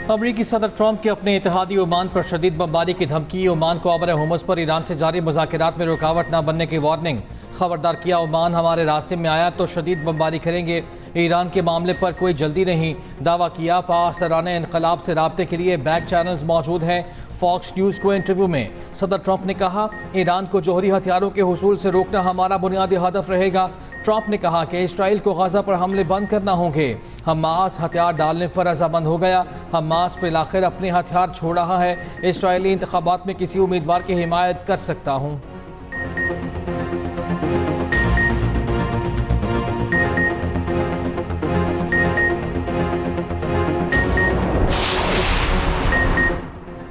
अमरीकी सदर ट्रंप के अपने इत्तेहादी ओमान पर शदीद बमबारी की धमकी। ओमान को आबर हुमस पर ईरान से जारी मुज़ाकरात में रुकावट न बनने की वार्निंग। खबरदार किया, ओमान हमारे रास्ते में आया तो शदीद बमबारी करेंगे। ईरान के मामले पर कोई जल्दी नहीं। दावा किया, पास दौरान इनकलाब से राब्ते के लिए बैक चैनल्स मौजूद हैं। फॉक्स न्यूज़ को इंटरव्यू में सदर ट्रंप ने कहा, ईरान को जौहरी हथियारों के हुसूल से रोकना हमारा बुनियादी हदफ रहेगा। ट्रंप ने कहा कि इसराइल को गाजा पर हमले बंद करना होंगे। हमास हथियार डालने पर रजामंद हो गया। हमास पर आखिर अपने हथियार छोड़ रहा है। इसराइली इंतखाबात में किसी उम्मीदवार की हिमायत कर सकता हूँ।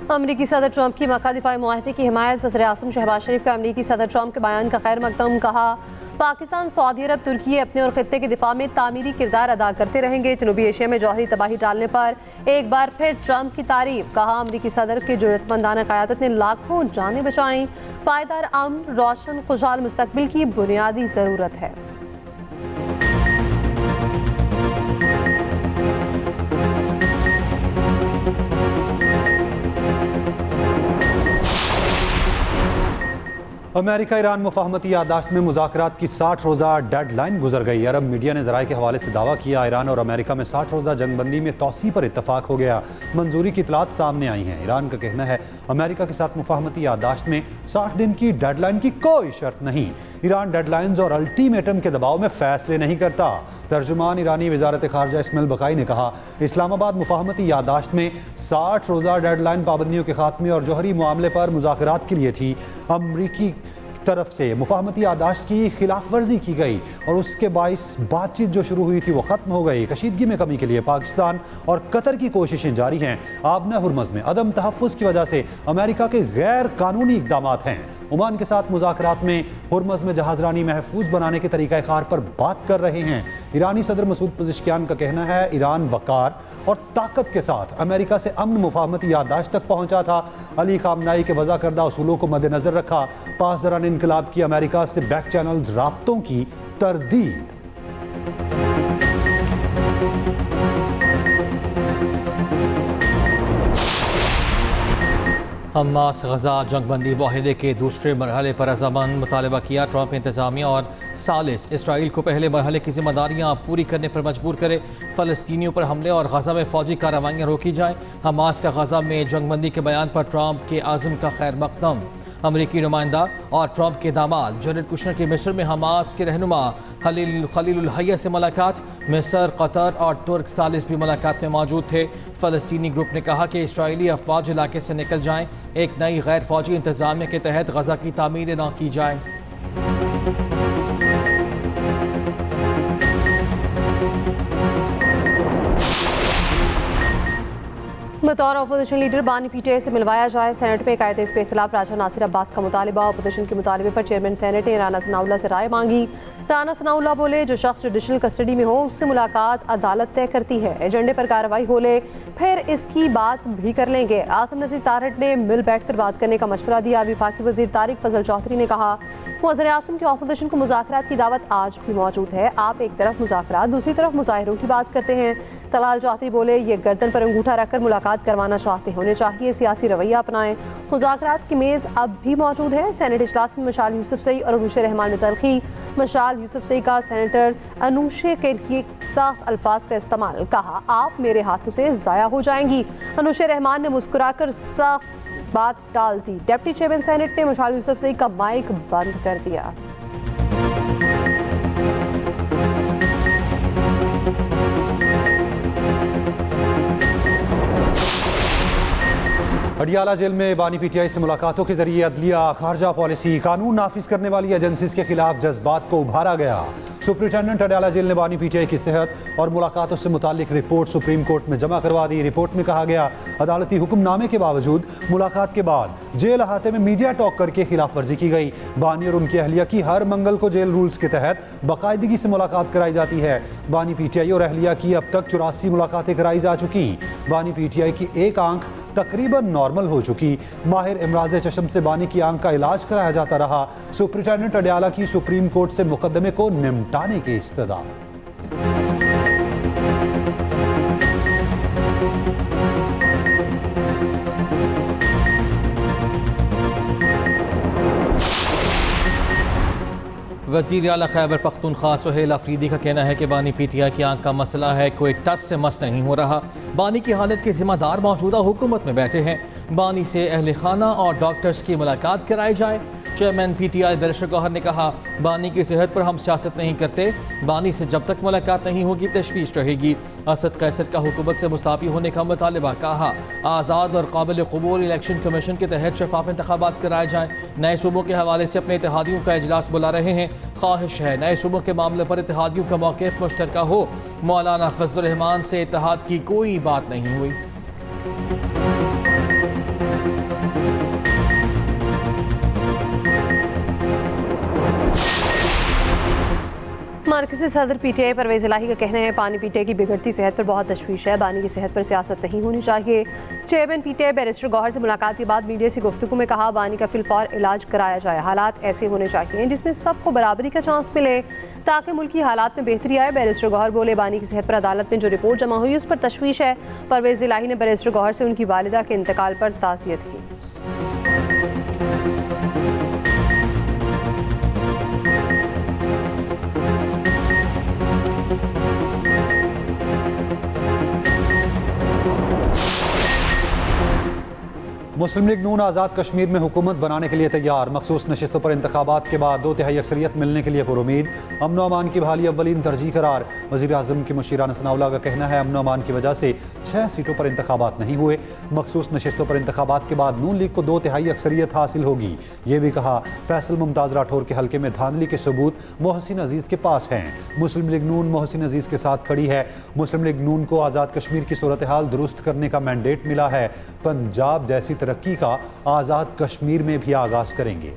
अमरीकी सदर ट्रंप की मक्का दिफाई मुआहदे की हिमायत। वज़ीर-ए-आज़म शहबाज शरीफ का अमरीकी सदर ट्रंप के बयान का खैर मकदम। कहा, पाकिस्तान, सऊदी अरब, तुर्की अपने और खित्ते के दिफा में तामीरी किरदार अदा करते रहेंगे। जनूबी एशिया में जौहरी तबाही डालने पर एक बार फिर ट्रंप की तारीफ। कहा, अमरीकी सदर की जुर्रतमंदाना क़यादत ने लाखों जानें बचाईं। पायदार अमन, रोशन, खुशहाल मुस्तकबिल की बुनियादी ज़रूरत है। अमेरिका ईरान मुफाहमती याददाश्त में मुज़ाकरात की 60 रोज़ा डेडलाइन गुजर गई। अरब मीडिया ने ज़राए के हवाले से दावा किया, ईरान और अमेरिका में 60 रोज़ा जंगबंदी में तौसी पर इत्तफाक हो गया। मंजूरी की इतलात सामने आई हैं। ईरान का कहना है, अमेरिका के साथ मुफाहमती याददाश्त में 60 दिन की डेडलाइन की कोई शर्त नहीं। ईरान डेडलाइंस और अल्टीमेटम के दबाव में फैसले नहीं करता। तर्जुमान ईरानी वज़ारत ख़ारजा इस्माइल बकाई ने कहा, इस्लामाबाद मुफाहमती याददाश्त में 60 रोज़ा डेडलाइन पाबंदियों के खात्मे और जौहरी मामले पर मुज़ाकरात के लिए थी। अमरीकी तरफ से मुफाहमती याददाश्त की खिलाफ वर्जी की गई और उसके बाइस बातचीत जो शुरू हुई थी वो ख़त्म हो गई। कशीदगी में कमी के लिए पाकिस्तान और कतर की कोशिशें जारी हैं। आबना हुर्मज़ में अदम तहफ़्फ़ुज़ की वजह से अमेरिका के गैर कानूनी इक़दामात हैं। ओमान के साथ मुज़ाकरात में हुर्मज़ में जहाज़रानी महफूज बनाने के तरीक़ाकार पर बात कर रहे हैं। ईरानी सदर मसूद पज़ेश्कियान का कहना है, ईरान वक़ार और ताकत के साथ अमेरिका से अमन मुफाहमती याददाश्त तक पहुँचा था। अली ख़ामनाई के वज़ा करदा उसूलों को मद्देनज़र रखा। पास दौरान इनकलाब की अमेरिका से बैक चैनल्स राब्तों की तरदीद। हमास गजा जंगबंदी मुआहदे के दूसरे मरहले पर रजामंद। मुतालबा किया, ट्रंप इंतजामिया और सालिस इसराइल को पहले मरहले की जिम्मेदारियाँ पूरी करने पर मजबूर करे। फ़लस्तीनियों पर हमले और गजा में फ़ौजी कार्रवाइयाँ रोकी जाएँ। हमास का गजा में जंगबंदी के बयान पर ट्रंप के आज़म का खैर मकदम। अमरीकी नुमाइंदा और ट्रंप के दामाद जैरेड कुशनर की मिस्र में हमास के रहनुमा खलील हैया से मुलाकात। मिस्र, कतर और तुर्क सालिस भी मुलाकात में मौजूद थे। फ़लस्तीनी ग्रुप ने कहा कि इसराइली अफवाज इलाके से निकल जाएं। एक नई गैर फौजी इंतजामिया के तहत गजा की तामीर न की जाए। बतौर अपोजिशन लीडर बानी पीटीआई से मिलवाया जाए। सेनेट में कायदे इस पे इख्तिलाफ। राजा नासिर अब्बास का मुतालिबा। अपोजिशन के मुतालिबे पर चेयरमैन सेनेट ने राना सनाउल्लाह से राय मांगी। राना सनाउल्लाह बोले, जो शख्स जुडिशल कस्टडी में हो उससे मुलाकात अदालत तय करती है। एजेंडे पर कार्रवाई हो ले फिर इसकी बात भी कर लेंगे। आसिम नज़ीर तारहट ने मिल बैठ कर बात करने का मशवरा दिया। वफाकी वज़ीर तारिक फजल चौधरी ने कहा, वज़ीर-ए-आज़म की अपोजिशन को मुज़ाकरात की दावत आज भी मौजूद है। आप एक तरफ मुज़ाकरात, दूसरी तरफ मुज़ाहिरों की बात करते हैं। तलाल चौधरी बोले, ये गर्दन पर अंगूठा रखकर मुलाकात करवाना चाहते होने चाहिए, सियासी रवैया अपनाएं। मुज़ाकरात की मेज़ अब भी मौजूद है। सेनेट इजलास में मशाल यूसुफजई और अनूशे रहमान ने तलखी। मशाल यूसुफजई का सेनेटर अनूशे के लिए सख्त अल्फाज का इस्तेमाल। कहा, आप मेरे हाथों से ज़ाया हो जाएंगी। अनूशे रहमान ने मुस्कुराकर सख्त बात टाल दी। डिप्टी चेयरमैन सेनेट ने मशाल यूसुफजई का माइक बंद कर दिया। अडियाला जेल में बानी पीटीआई से मुलाकातों के जरिए अदलिया, खारजा पॉलिसी, कानून नाफिज करने वाली एजेंसीज के खिलाफ जज्बात को उभारा गया। सुप्रिंटेंडेंट अडियाला जेल ने बानी पीटीआई की सेहत और मुलाकातों से मुतालिक रिपोर्ट सुप्रीम कोर्ट में जमा करवा दी। रिपोर्ट में कहा गया, अदालती हुक्मनामे के बावजूद मुलाकात के बाद जेल अहाते में मीडिया टॉक करके खिलाफ वर्जी की गई। बानी और उनकी अहलिया की हर मंगल को जेल रूल्स के तहत बाकायदगी से मुलाकात कराई जाती है। बानी पीटीआई और अहलिया की अब तक 84 मुलाकातें कराई जा चुकी। बानी पीटीआई की एक आंख तकरीबन नॉर्मल हो चुकी। माहिर इमराज चशम से बानी की आंख का इलाज कराया जाता रहा। सुप्रिंटेंडेंट अडियाला की सुप्रीम कोर्ट से मुकदमे को निपटाने की इस्तदा। वज़ीर आला खैबर पख्तूनख्वा सुहेल अफरीदी का कहना है कि बानी PTI की आंख का मसला है, कोई टस से मस नहीं हो रहा। बानी की हालत के जिम्मेदार मौजूदा हुकूमत में बैठे हैं। बानी से अहले खाना और डॉक्टर्स की मुलाकात कराई जाए। चेयरमैन PTI बैरिस्टर गौहर ने कहा, बानी की सेहत पर हम सियासत नहीं करते। बानी से जब तक मुलाकात नहीं होगी तशवीश रहेगी। असद कैसर का हुकूमत से मुस्ताफ़ी होने का मुतालबा। कहा, आज़ाद और काबिल कबूल इलेक्शन कमीशन के तहत शफाफ इंतखाबात कराए जाएँ। नए सूबों के हवाले से अपने इत्तेहादियों का इजलास बुला रहे हैं। ख्वाहिश है नए सूबों के मामले पर इत्तेहादियों का मौक़िफ़ मुश्तरका हो। मौलाना फजलुर रहमान से इत्तेहाद की कोई बात नहीं हुई। मरकज़ी सदर PTI परवेज़ इलाही का कहना है, बानी PTI की बिगड़ती सेहत पर बहुत तशवीश है। बानी की सेहत पर सियासत नहीं होनी चाहिए। चेयरमैन PTI बैरिस्टर गौहर से मुलाकात के बाद मीडिया से गुफ्तगू में कहा, बानी का फिलफौर इलाज कराया जाए। हालात ऐसे होने चाहिए जिसमें सबको बराबरी का चांस मिले ताकि मुल्की हालात में बेहतरी आए। बैरिस्टर गौहर बोले, बानी की सेहत पर अदालत में जो रिपोर्ट जमा हुई उस पर तशवीश है। परवेज़ इलाही ने बैरिस्टर गौहर से उनकी वालिदा के इंतकाल पर ताज़ियत की। मुस्लिम लीग नून आज़ाद कश्मीर में हुकूमत बनाने के लिए तैयार। मखसूस नशिस्तों पर इंतखाबात के बाद 2/3 अक्सरियत मिलने के लिए पुरुमीद। अमन व अमान की बहाली अव्वलीन तरजीह करार। वज़ीर आज़म की मुशीर राना सनाउल्लाह का कहना है, अमन व अमान की वजह से 6 सीटों पर इंतखाबात नहीं हुए। मखसूस नशिस्तों पर इंतखाबात के बाद नून लीग को 2/3 अक्सरियत हासिल होगी। ये भी कहा, फैसल मुमताज़ राठौर के हल्के में धांधली के सबूत मोहसिन अजीज़ के पास हैं। मुस्लिम लीग नून मोहसिन अजीज़ के साथ खड़ी है। मुस्लिम लीग नून को आज़ाद कश्मीर की सूरत हाल दुरुस्त करने का मैंडेट मिला है। पंजाब जैसी तरक्की का आज़ाद कश्मीर में भी आगाज करेंगे।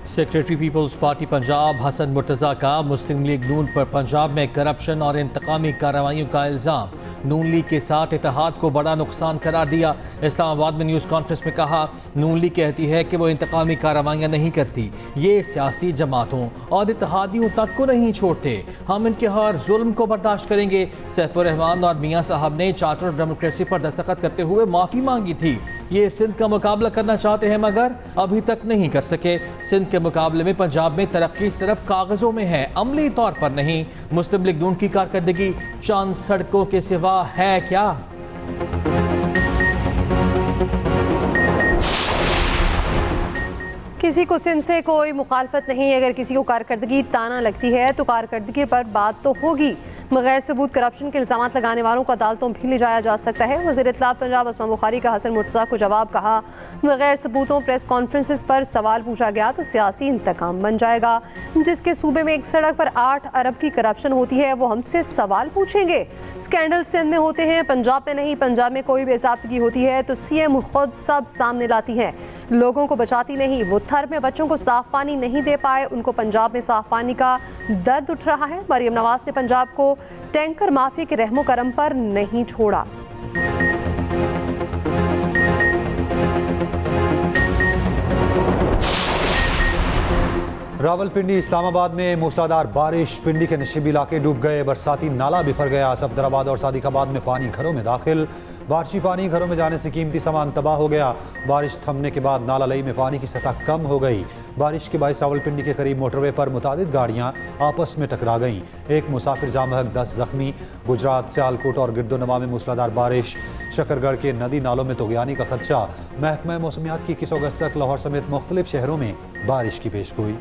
सेक्रेटरी पीपल्स पार्टी पंजाब हसन मुर्तज़ा का मुस्लिम लीग नून पर पंजाब में करप्शन और इंतकामी कार्रवाइयों का इल्ज़ाम। नून लीग के साथ इत्तेहाद को बड़ा नुकसान करार दिया। इस्लामाबाद में न्यूज़ कॉन्फ्रेंस में कहा, नून लीग कहती है कि वो इंतकामी कार्रवाइयाँ नहीं करती, ये सियासी जमातों और इत्तेहादियों तक को नहीं छोड़ते। हम इनके हर जुल्म को बर्दाश्त करेंगे। सैफुर रहमान और मियाँ साहब ने चार्टर ऑफ डेमोक्रेसी पर दस्तखत करते हुए माफ़ी मांगी थी। ये सिंध का मुकाबला करना चाहते हैं मगर अभी तक नहीं कर सके। सिंध के मुकाबले में पंजाब में तरक्की सिर्फ कागजों में है, अमली तौर पर नहीं। मुस्लिम लीग नून की कारकर्दगी चांद सड़कों के सिवा है क्या? किसी को सिंध से कोई मुखालफत नहीं। अगर किसी को कारकर्दगी ताना लगती है तो कारकर्दगी पर बात तो होगी। बगैर सबूत करप्शन के इल्ज़ाम लगाने वालों को अदालतों भी ले जाया जा सकता है। वज़ीर इत्तलात पंजाब अस्मा बुखारी का हसन मुर्तज़ा को जवाब। कहा, बगैर सबूतों प्रेस कॉन्फ्रेंसेस पर सवाल पूछा गया तो सियासी इंतकाम बन जाएगा। जिसके सूबे में एक सड़क पर 8 अरब की करप्शन होती है वो हमसे सवाल पूछेंगे। स्कैंडल सिंध में होते हैं, पंजाब में नहीं। पंजाब में कोई बेज़ाब्तगी होती है तो CM खुद सब सामने लाती हैं, लोगों को बचाती नहीं। वो थर में बच्चों को साफ पानी नहीं दे पाए, उनको पंजाब में साफ पानी का दर्द उठ रहा है। मरियम नवाज ने पंजाब को टैंकर माफी के रहमो करम पर नहीं छोड़ा। रावलपिंडी इस्लामाबाद में मूसलाधार बारिश, पिंडी के नशीबी इलाके डूब गए। बरसाती नाला बिफर गया। सफदराबाद और सादिकाबाद में पानी घरों में दाखिल। बारिशी पानी घरों में जाने से कीमती सामान तबाह हो गया। बारिश थमने के बाद नाला लई में पानी की सतह कम हो गई। बारिश के बायस रावलपिंडी के करीब मोटरवे पर मुतादिद गाड़ियां आपस में टकरा गईं। एक मुसाफिर जाँ बहक 10 जख्मी। गुजरात, सियालकोट और गिरदोनवा में मूसलाधार बारिश। शकरगढ़ के नदी नालों में तुगयानी का खदशा। महकमा मौसमियात की 21 अगस्त तक लाहौर समेत मुख्तलिफ शहरों में बारिश की पेशगोई।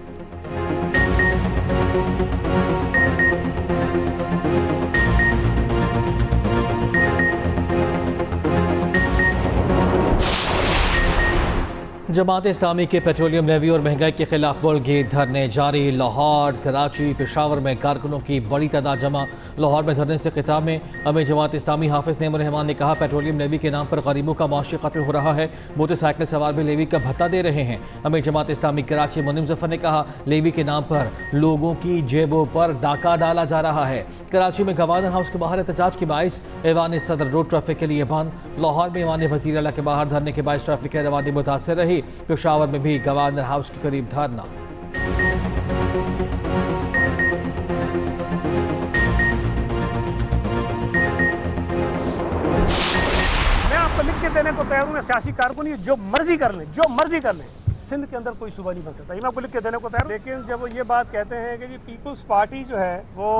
जमात इस्लामी के पेट्रोलियम लेवी और महंगाई के खिलाफ बुलगेट धरने जारी। लाहौर, कराची, पेशावर में कारकुनों की बड़ी तादाद जमा। लाहौर में धरने से खिताब में अमीर जमात इस्लामी हाफिज नेम रहमान ने कहा, पेट्रोलियम लेवी के नाम पर गरीबों का माशी कत्ल हो रहा है। मोटरसाइकिल सवार भी लेवी का भत्ता दे रहे हैं। अमीर जमात इस्लामी कराची मुनीम जफर ने कहा, लेवी के नाम पर लोगों की जेबों पर डाका डाला जा रहा है। कराची में गवर्नर हाउस के बाहर एहतजाज के बायस ऐवान सदर रोड ट्रैफिक के लिए बंद। लाहौर में ऐवान वज़ीर आला के बाहर धरने के बायस ट्रैफिक की रवानी मुतासर रही। पेशावर में भी गवर्नर हाउस के करीब धरना। लिख के देने को तैयार हूँ मैं, सियासी कारकुन ये जो मर्जी कर लें, जो मर्जी कर लें, सिंध के अंदर कोई सूबा नहीं बन सकता, ये मैं आपको लिख के देने को तैयार। लेकिन जब वो ये बात कहते हैं कि पीपल्स पार्टी जो है वो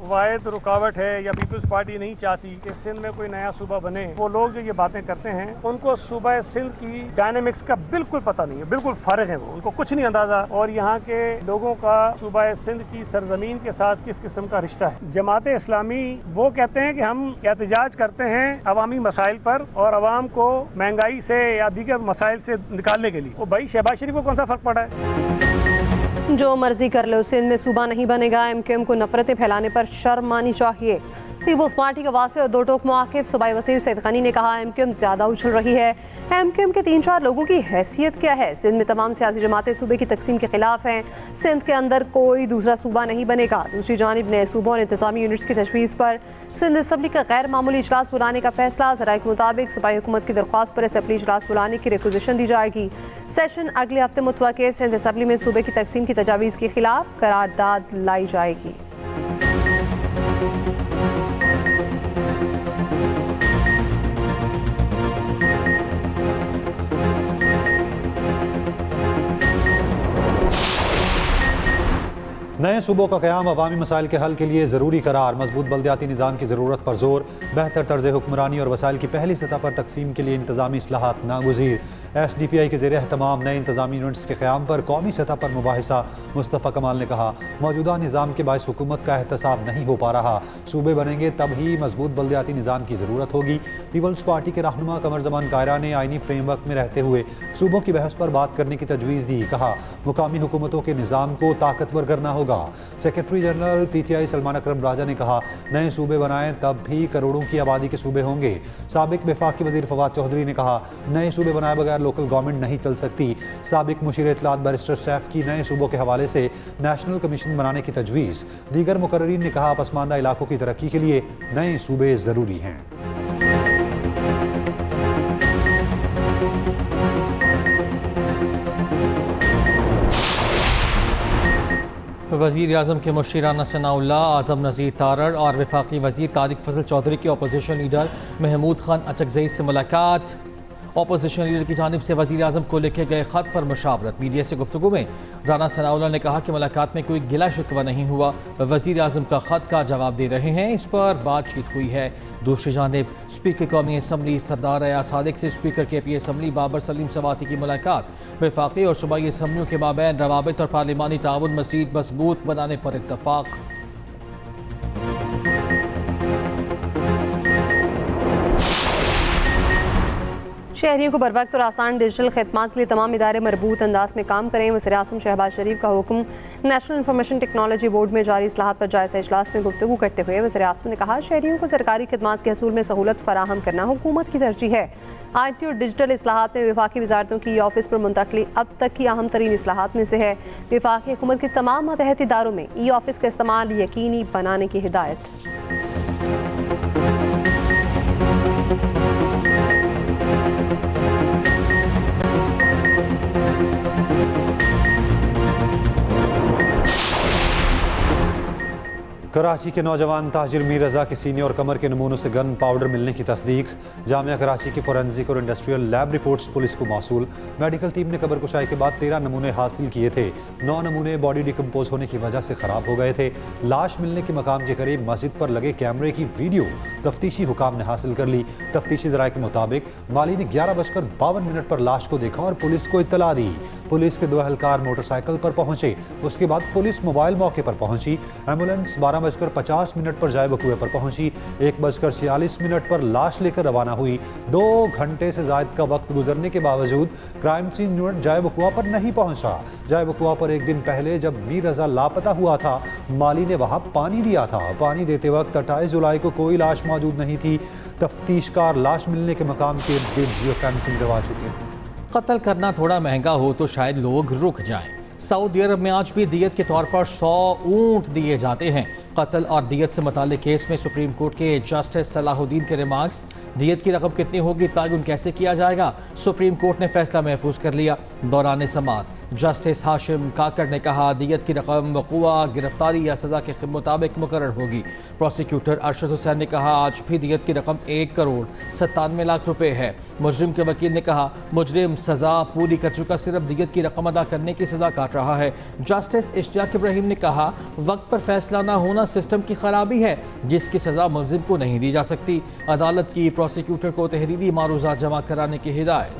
वाहिद रुकावट है या पीपल्स पार्टी नहीं चाहती कि सिंध में कोई नया सूबा बने, वो लोग जो ये बातें करते हैं उनको सूबा सिंध की डायनेमिक्स का बिल्कुल पता नहीं है, बिल्कुल फारिग है वो, उनको कुछ नहीं अंदाजा और यहाँ के लोगों का सूबा सिंध की सरजमीन के साथ किस किस्म का रिश्ता है। जमात इस्लामी वो कहते हैं कि हम एहतजाज करते हैं अवामी मसाइल पर और अवाम को महंगाई से या दीगर मसाइल से निकालने के लिए। वो भाई शहबाज शरीफ को कौन सा फर्क पड़ा है? जो मर्जी कर लो, सिंध में सूबा नहीं बनेगा। MQM को नफरतें फैलाने पर शर्म आनी चाहिए। पीपल्स पार्टी का वासे और दो टोक मुआकिब सूबाई वज़ीर सईद गनी ने कहा MQM ज़्यादा उछल रही है। MQM के 3-4 लोगों की हैसियत क्या है? सिंध में तमाम सियासी जमातें सूबे की तकसीम के खिलाफ हैं। सिंध के अंदर कोई दूसरा सूबा नहीं बनेगा। दूसरी जानिब नए सूबों और इंतजामी यूनिट्स की तजवीज़ पर सिंध असम्बली का गैर मामूली इजलास बुलाने का फैसला। ज़राए के मुताबिक सूबाई हुकूमत की दरख्वास्त पर असम्बली इजलास बुलाने की रिक्वेजिशन दी जाएगी। सेशन अगले हफ्ते मुतवक्किल। सिंध असम्बली में सूबे की तकसीम की तजावीज़ के खिलाफ करारदाद लाई जाएगी। नए सूबों का क़याम अवामी मसाइल के हल के लिए ज़रूरी करार। मजबूत बल्दियाती निज़ाम की ज़रूरत पर जोर। बेहतर तर्ज हुक्मरानी और वसाइल की पहली सतह पर तकसीम के लिए इंतज़ामी इस्लाहात नागुज़ीर। SDPI के ज़ेरे तमाम नए इंतज़ामी यूनिट्स के क़याम पर कौमी सतह पर मुबाहिसा। मुस्तफ़ा कमाल ने कहा मौजूदा निज़ाम के बायस हुकूमत का एहतसाब नहीं हो पा रहा। सूबे बनेंगे तब ही मजबूत बल्दियाती निज़ाम की ज़रूरत होगी। पीपल्स पार्टी के रहनुमा कमर ज़मान कायरा ने आइनी फ्रेमवर्क में रहते हुए सूबों की बहस पर बात करने की तजवीज़ दी। कहा मुकामी हुकूमतों के निज़ाम को ताकतवर करना होगा। सेक्रेटरी जनरल PTI सलमान अकरम राजा ने कहा नए सूबे बनाएं तब भी करोड़ों की आबादी के सूबे होंगे। साबिक वफाकी वजीर फवाद चौधरी ने कहा नए सूबे बनाए बगैर लोकल गवर्नमेंट नहीं चल सकती। साबिक मुशीर इत्तलात बैरिस्टर सैफ की नए सूबों के हवाले से नेशनल कमीशन बनाने की तजवीज़। दीगर मुकर्रीन ने कहा पसमानदा इलाकों की तरक्की के लिए नए सूबे ज़रूरी हैं। वज़ीर आज़म के मुशीर राना सनाउल्लाह, आज़म नज़ीर तारड़ और वफाकी वज़ीर तारिक फजल चौधरी की अपोजिशन लीडर महमूद खान अचकज़ई से मुलाकात। अपोजिशन लीडर की जानिब से वज़ीर आज़म को लिखे गए ख़त पर मुशावरत। मीडिया से गुफ्तगू में राना सनाउल्लाह ने कहा कि मुलाकात में कोई गिला शिकवा नहीं हुआ, वज़ीर आज़म का ख़त का जवाब दे रहे हैं, इस पर बातचीत हुई है। दूसरी जानिब स्पीकर कौमी असम्बली सरदार अया सादिक से speaker KP assembly Babar Saleem Swati की मुलाकात। वफाकी और सूबाई असम्बलियों के माबैन रवाबित और पार्लिमानी ताउन मज़ीद मजबूत बनाने पर इत्तफ़ाक़। शहरियों को बर वक्त और आसान डिजिटल खदमात के लिए तमाम इदारे मरबूत अंदाज में काम करें। वज़ीर-ए-आज़म शहबाज शरीफ का हुक्म। नेशनल इंफॉर्मेशन टेक्नोलॉजी बोर्ड में जारी इस्लाहात पर जायज़ा इजलास में गुफ्तगू करते हुए वज़ीर-ए-आज़म ने कहा शहरियों को सरकारी खदमात के हसूल में सहूलत फराहम करना हुकूमत की तरजीह है। IT और डिजिटल इस्लाहात में वफाकी वजारतों की ऑफिस पर मुंतकली अब तक की अहम तरीन इस्लाहात में से है। वफाकी हुकूमत के तमाम मातहत इदारों में ऑफिस का इस्तेमाल यकीनी बनाने की हिदायत। कराची के नौजवान ताजिर मीर रज़ा के सीने और कमर के नमूनों से गन पाउडर मिलने की तस्दीक। जामिया कराची की फोरेंसिक और इंडस्ट्रियल लैब रिपोर्ट्स पुलिस को मौसूल। मेडिकल टीम ने कबर कुशाई के बाद 13 नमूने हासिल किए थे। 9 नमूने बॉडी डिकम्पोज होने की वजह से ख़राब हो गए थे। लाश मिलने के मकाम के करीब मस्जिद पर लगे कैमरे की वीडियो तफ्तीशी हुकाम ने हासिल कर ली। तफ्तीशी ज़राए के मुताबिक माली ने 11:52 पर लाश को देखा और पुलिस को इत्तला दी। पुलिस के 2 एहलकार मोटरसाइकिल पर पहुंचे। उसके बाद पुलिस मोबाइल मौके पर पहुंची। एम्बुलेंस 12:50 पर जाए बकुए पर पहुंची। 1:46 पर लाश लेकर रवाना हुई। 2 घंटे से ज़ायद का वक्त गुजरने के बावजूद क्राइम सीन यूनिट जाए बकुआ पर नहीं पहुंचा। जाए बकुआ पर एक दिन पहले जब मीर रज़ा लापता हुआ था, माली ने वहां पानी दिया था। पानी देते वक्त 28 जुलाई को कोई लाश मौजूद नहीं थी। तफ्तीशकार लाश मिलने के मकाम के इर्द-गिर्द जियो फेंसिंग करवा चुके। कत्ल करना थोड़ा महंगा हो तो शायद लोग रुक जाएं। सऊदी अरब में आज भी दियत के तौर पर 100 ऊंट दिए जाते हैं। कत्ल और दियत से मुताल्लिक केस में सुप्रीम कोर्ट के जस्टिस सलाहुद्दीन के रिमार्क्स। दियत की रकम कितनी होगी, तयन कैसे किया जाएगा, सुप्रीम कोर्ट ने फैसला महफूज कर लिया। दौरान समाअत जस्टिस हाशिम काकड़ ने कहा दियत की रकम वक़ुआ गिरफ्तारी या सज़ा के मुताबिक मुकर्रर होगी। प्रोसिक्यूटर अरशद हुसैन ने कहा आज भी दियत की रकम 1,97,00,000 रुपये है। मुजरिम के वकील ने कहा मुजरिम सज़ा पूरी कर चुका, सिर्फ दियत की रकम अदा करने की सज़ा काट रहा है। जस्टिस इश्तियाक इब्राहिम ने कहा वक्त पर फैसला ना होना सिस्टम की खराबी है जिसकी सज़ा मुलजिम को नहीं दी जा सकती। अदालत की प्रोसिक्यूटर को तहरीरी मारूज़ा जमा कराने की हिदायत।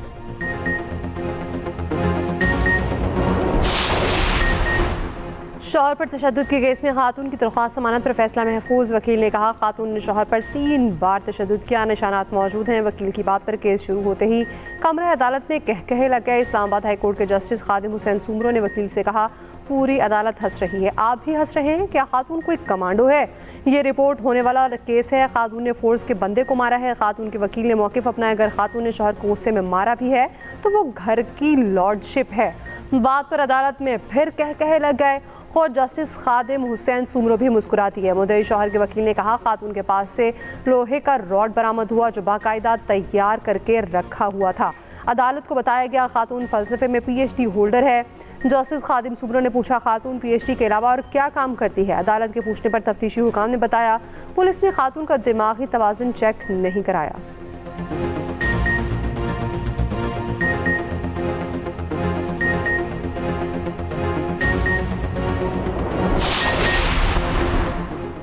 शौहर पर तशद्दुद के केस में खातून की दरख्वास्त जमानत पर फैसला महफूज। वकील ने कहा खातून ने शौहर पर 3 बार तशद्दुद किया, निशानात मौजूद हैं। वकील की बात पर केस शुरू होते ही कमरा अदालत में कहे लग गए। इस्लामाबाद हाई कोर्ट के जस्टिस खादिम हुसैन सुमरो ने वकील से कहा पूरी अदालत हंस रही है, आप भी हंस रहे हैं क्या? खातून कोई कमांडो है? ये रिपोर्ट होने वाला केस है। खातून ने फोर्स के बंदे को मारा है। खातून के वकील ने मौक़िफ़ अपनाया अगर खातून ने शौहर को गुस्से में मारा भी है तो वो घर की लॉर्डशिप है। बात पर अदालत में फिर कहे लग गए। खुद जस्टिस खादिम हुसैन सुमरो भी मुस्कुराती है। मुद्दई शौहर के वकील ने कहा खातून के पास से लोहे का रॉड बरामद हुआ जो बाकायदा तैयार करके रखा हुआ था। अदालत को बताया गया खातून फ़लसफ़े में PhD होल्डर है। जस्टिस खादिम सुमरो ने पूछा खातून PhD के अलावा और क्या काम करती है? अदालत के पूछने पर तफ्तीशी हुकाम ने बताया पुलिस ने खातून का दिमागी तवाज़ुन चेक नहीं कराया।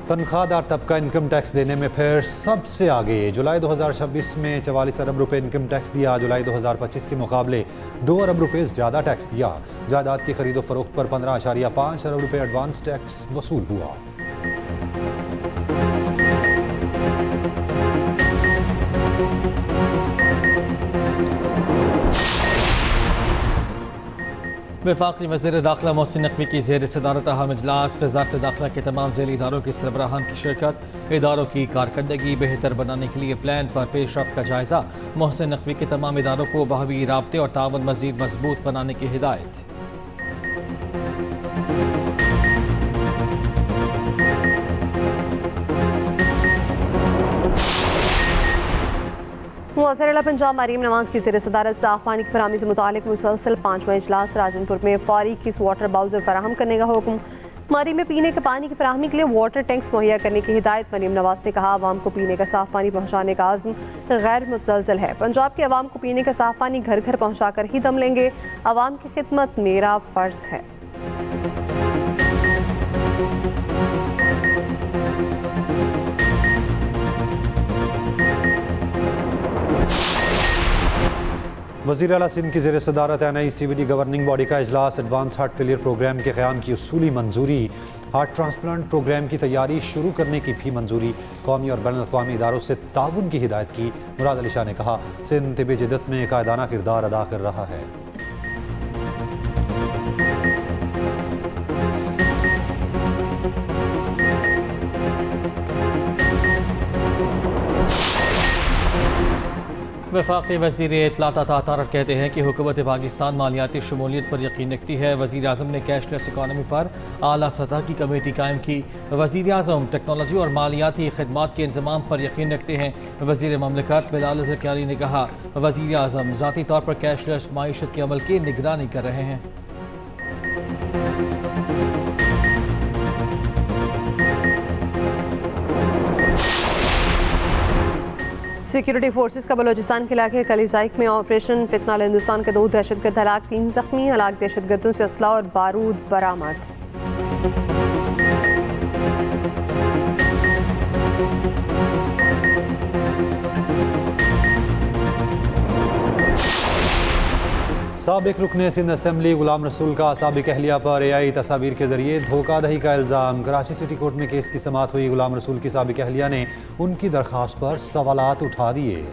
तनख्वाहदार तबका इनकम टैक्स देने में फिर सबसे आगे। जुलाई 2026 में 44 अरब रुपए इनकम टैक्स दिया। जुलाई 2025 के मुकाबले 2 अरब रुपए ज़्यादा टैक्स दिया। जायदाद की खरीदो फरोख्त पर 15.5 अरब रुपए एडवांस टैक्स वसूल हुआ। वफाकी वज़ीर दाखिला मोहसिन नकवी की ज़ेर सदारत अहम इजलास। वज़ारत दाखिला के तमाम ज़ैली इदारों के सरबराहान की शिरकत। इदारों की कारकर्दगी बेहतर बनाने के लिए प्लान पर पेशरफ्त का जायज़ा। मोहसिन नकवी के तमाम इदारों को बाहमी राब्ते और तावन मज़ीद मजबूत बनाने की हिदायत। मुअज़्ज़र पंजाब मरीम नवाज़ की ज़ेर सदारत साफ़ पानी की फराहमी से मुतालिक मुसलसल 5वां इजलास। राजनपुर में फौरी किस वाटर बाउज़र फराहम करने का हुक्म। मरीम में पीने के पानी की फराहमी के लिए वाटर टैंक्स मुहैया करने की हिदायत। मरीम नवाज़ ने कहा आवाम को पीने का साफ़ पानी पहुँचाने का आज़म गैर मुतसलसल है। पंजाब के आवाम को पीने का साफ़ पानी घर घर पहुँचा कर ही दम लेंगे। आवाम की खिदमत मेरा फ़र्ज़ है। वज़ीर आला सिंध की ज़ेर सदारत NICVD गवर्निंग बॉडी का इजलास। एडवांस हार्ट फेलियर प्रोग्राम के क़याम की उसूली मंजूरी। हार्ट ट्रांसप्लांट प्रोग्राम की तैयारी शुरू करने की भी मंजूरी। कौमी और बैनुल-अक़वामी इदारों से ताउन की हिदायत की। मुराद अली शाह ने कहा सिंध तिब्बी जिद्दत में कायदाना किरदार अदा कर रहा है। वफाकी वज़ीर इत्तलात तारक कहते हैं कि हुकूमत पाकिस्तान मालियाती शमूलियत पर यकीन रखती है। वज़ीर आज़म ने कैशलेस इकानमी पर आला सतह की कमेटी कायम की। वज़ीर आज़म टेक्नोलॉजी और मालियाती खदमात के इंतज़ाम पर यकीन रखते हैं। वज़ीर ममलिकत बिलाल ज़रक़ियानी ने कहा वज़ीर आज़म ज़ाती तौर पर कैशलेस माईशत के अमल की निगरानी कर रहे हैं। सिक्योरिटी फोर्सेस का बलोचिस्तान के इलाके कलीज़ाइक में ऑपरेशन फितनाल हिंदुस्तान के 2 दहशतगर्द हलाक, 3 ज़ख्मी। हलाक दहशतगर्दों से असला और बारूद बरामद। साबिक रुकने सिंध असम्बली गुलाम रसूल का साबिक अहलिया पर AI तस्वीर के जरिए धोखाधड़ी का इल्ज़ाम। कराची सिटी कोर्ट में केस की समाअत हुई। गुलाम रसूल की साबिक अहलिया ने उनकी दरख्वास्त पर सवालात उठा दिए।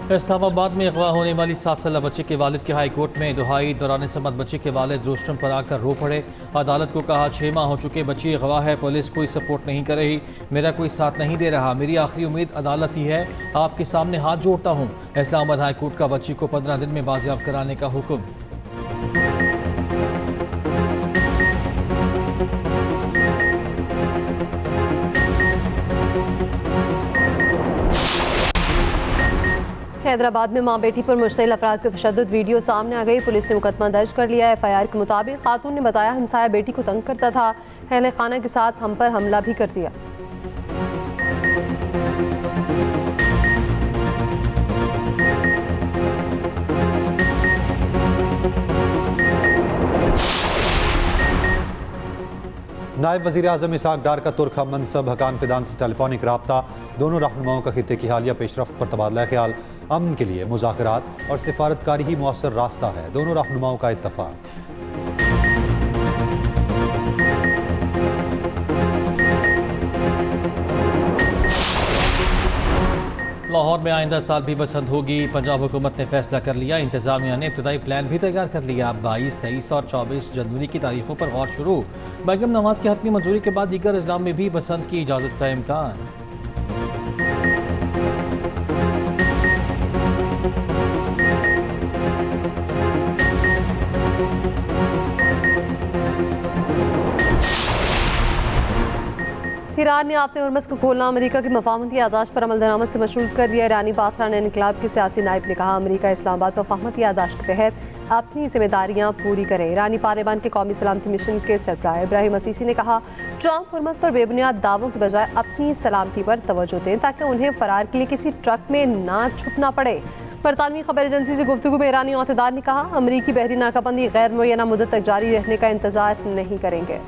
इस्लामाबाद में अगवा होने वाली 7 साला बच्चे के वालिद के हाई कोर्ट में दुहाई। दौरान समत बच्चे के वालिद रोस्टम पर आकर रो पड़े। अदालत को कहा 6 माह हो चुके, बच्ची अगवा है, पुलिस कोई सपोर्ट नहीं कर रही, मेरा कोई साथ नहीं दे रहा, मेरी आखिरी उम्मीद अदालत ही है, आपके सामने हाथ जोड़ता हूँ। इस्लामाबाद हाई कोर्ट का बच्ची को 15 दिन में बाजियाब कराने का हुक्म। हैदराबाद में मां बेटी पर मुश्तइल अफराद के तशद्दुद वीडियो सामने आ गई। पुलिस ने मुकदमा दर्ज कर लिया। FIR के मुताबिक खातून ने बताया, हमसाया बेटी को तंग करता था, अहले खाना के साथ हम पर हमला भी कर दिया। नायब वज़ीर आज़म इसहाक डार का तुर्क हम मनसब हकान फिदान से टेलीफोनिक रब्ता। दोनों रहनुमाओं का खित्ते की हालिया पेशरफ्त पर तबादला ख्याल। अमन के लिए मुज़ाकरात और सिफारतकारी ही मौसर रास्ता है, दोनों रहनुमाओं का इत्तफाक। लाहौर में आइंदा साल भी बसंत होगी। पंजाब हुकूमत ने फैसला कर लिया। इंतजामिया ने इब्तदाई प्लान भी तैयार कर लिया। 22, 23 और 24 जनवरी की तारीखों पर गौर शुरू। बैगम नवाज की हतमी मंजूरी के बाद दीगर अजलाम में भी बसंत की इजाज़त का इम्कान। ईरान ने आपने हरमस को खोलना अमेरिका की मफाहमती यादाश्त पर अमल दरामद से मशरूत कर दिया। ईरानी बासरा ने इनकलाब के सियासी नायब ने कहा, अमेरिका इस्लामाबाद मफाहमती यादाश्त के तहत अपनी जिम्मेदारियां पूरी करें। ईरानी पार्लियामान के कौमी सलामती मिशन के सरबराह इब्राहिम असीसी ने कहा, ट्रंप हरमस पर बेबुनियाद दावों की बजाय अपनी सलामती पर तवज्जो दें ताकि उन्हें फरार के लिए किसी ट्रक में ना छुपना पड़े। बरतानवी खबर एजेंसी से गुफ्तगू में ईरानी अहदेदार ने कहा, अमरीकी बहरी नाकाबंदी गैर मुअय्यना मुद्दत तक जारी रहने का इंतजार नहीं करेंगे।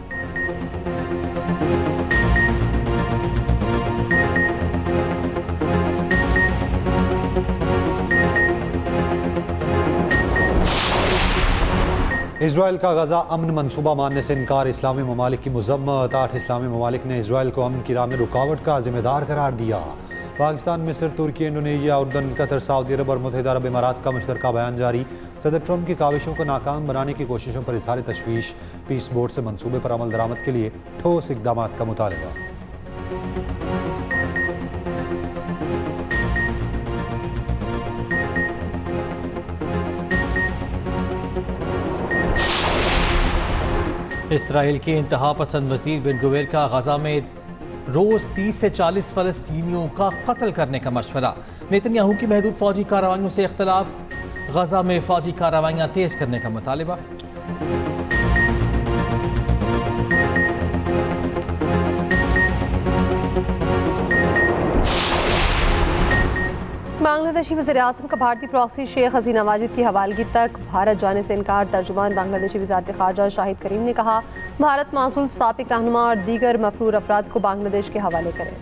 इसराइल का गजा अमन मनसूबा मानने से इनकार। इस्लामी ममालिक की मजम्मत। 8 इस्लामी ममालिक ने इसराइल को अमन की राह में रुकावट का जिम्मेदार करार दिया। पाकिस्तान, मिस्र, तुर्की, इंडोनेशिया, उर्दन, कतर, सऊदी अरब और मुत्तहिदा अरब इमारात का मुश्तरका बयान जारी। सदर ट्रंप की काविशों को नाकाम बनाने की कोशिशों पर इजहार तशवीश। पीस बोर्ड से मनसूबे पर अमल दरामद के लिए ठोस इकदाम का मुतालबा। इसराइल के इंतहा पसंद वज़ीर बिन गुवेर का गजा में रोज़ 30 से 40 फ़लस्तीनियों का कत्ल करने का मशवरा। नेतन्याहू की महदूद फ़ौजी कार्रवाइयों से इख्तलाफ। गजा में फ़ौजी कार्रवाइयाँ तेज़ करने का मुतालबा। बांग्लादेशी वज़ीर-ए-आज़म का भारतीय प्रॉक्सी शेख हसीना वाजिद की हवालगी तक भारत जाने से इनकार। तर्जुमान बांग्लादेशी वज़ारत ख़ारजा शाहिद करीम ने कहा, भारत मासूल साबिक़ रहनुमा और दीगर मफरूर अफराद को बांग्लादेश के हवाले करें।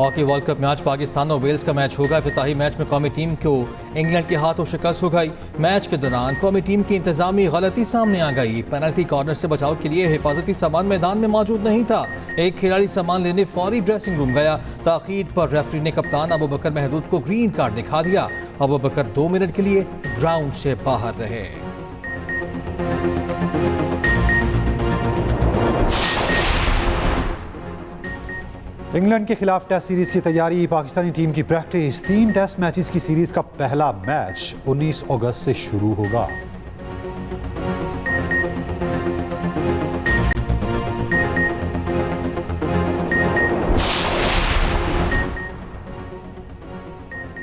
हॉकी वर्ल्ड कप में आज पाकिस्तान और वेल्स का मैच होगा। इफ्तिताही मैच में कौमी टीम को इंग्लैंड के हाथों शिकस्त हो गई। मैच के दौरान कौमी टीम की इंतजामी गलती सामने आ गई। पेनल्टी कॉर्नर से बचाव के लिए हिफाजती सामान मैदान में मौजूद नहीं था। एक खिलाड़ी सामान लेने फौरी ड्रेसिंग रूम गया। ताखीर पर रेफरी ने कप्तान अबू बकर महदूद को ग्रीन कार्ड दिखा दिया। अबू बकर 2 मिनट के लिए ग्राउंड से बाहर रहे। इंग्लैंड के खिलाफ टेस्ट सीरीज की तैयारी। पाकिस्तानी टीम की प्रैक्टिस। 3 टेस्ट मैचेस की सीरीज का पहला मैच 19 अगस्त से शुरू होगा।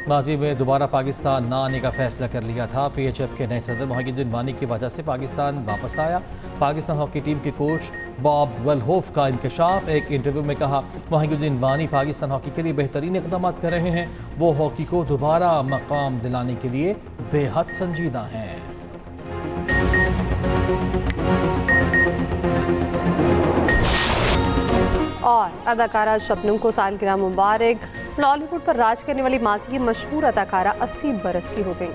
माजी में दोबारा पाकिस्तान ना आने का फैसला कर लिया था। PHF के नए सदर मोहिउद्दीन वानी की वजह से पाकिस्तान वापस आया। पाकिस्तान हॉकी टीम के कोच बॉब वेलहोफ का इंकशाफ। एक इंटरव्यू में कहा, मोहिउद्दीन वानी पाकिस्तान हॉकी के लिए बेहतरीन इक़दाम कर रहे हैं। वो हॉकी को दोबारा मकाम दिलाने के लिए बेहद संजीदा हैं। और अदाकारा शबनम को सालगिरह मुबारक। बॉलीवुड पर राज करने वाली मासी की मशहूर अदाकारा 80 बरस की हो गई।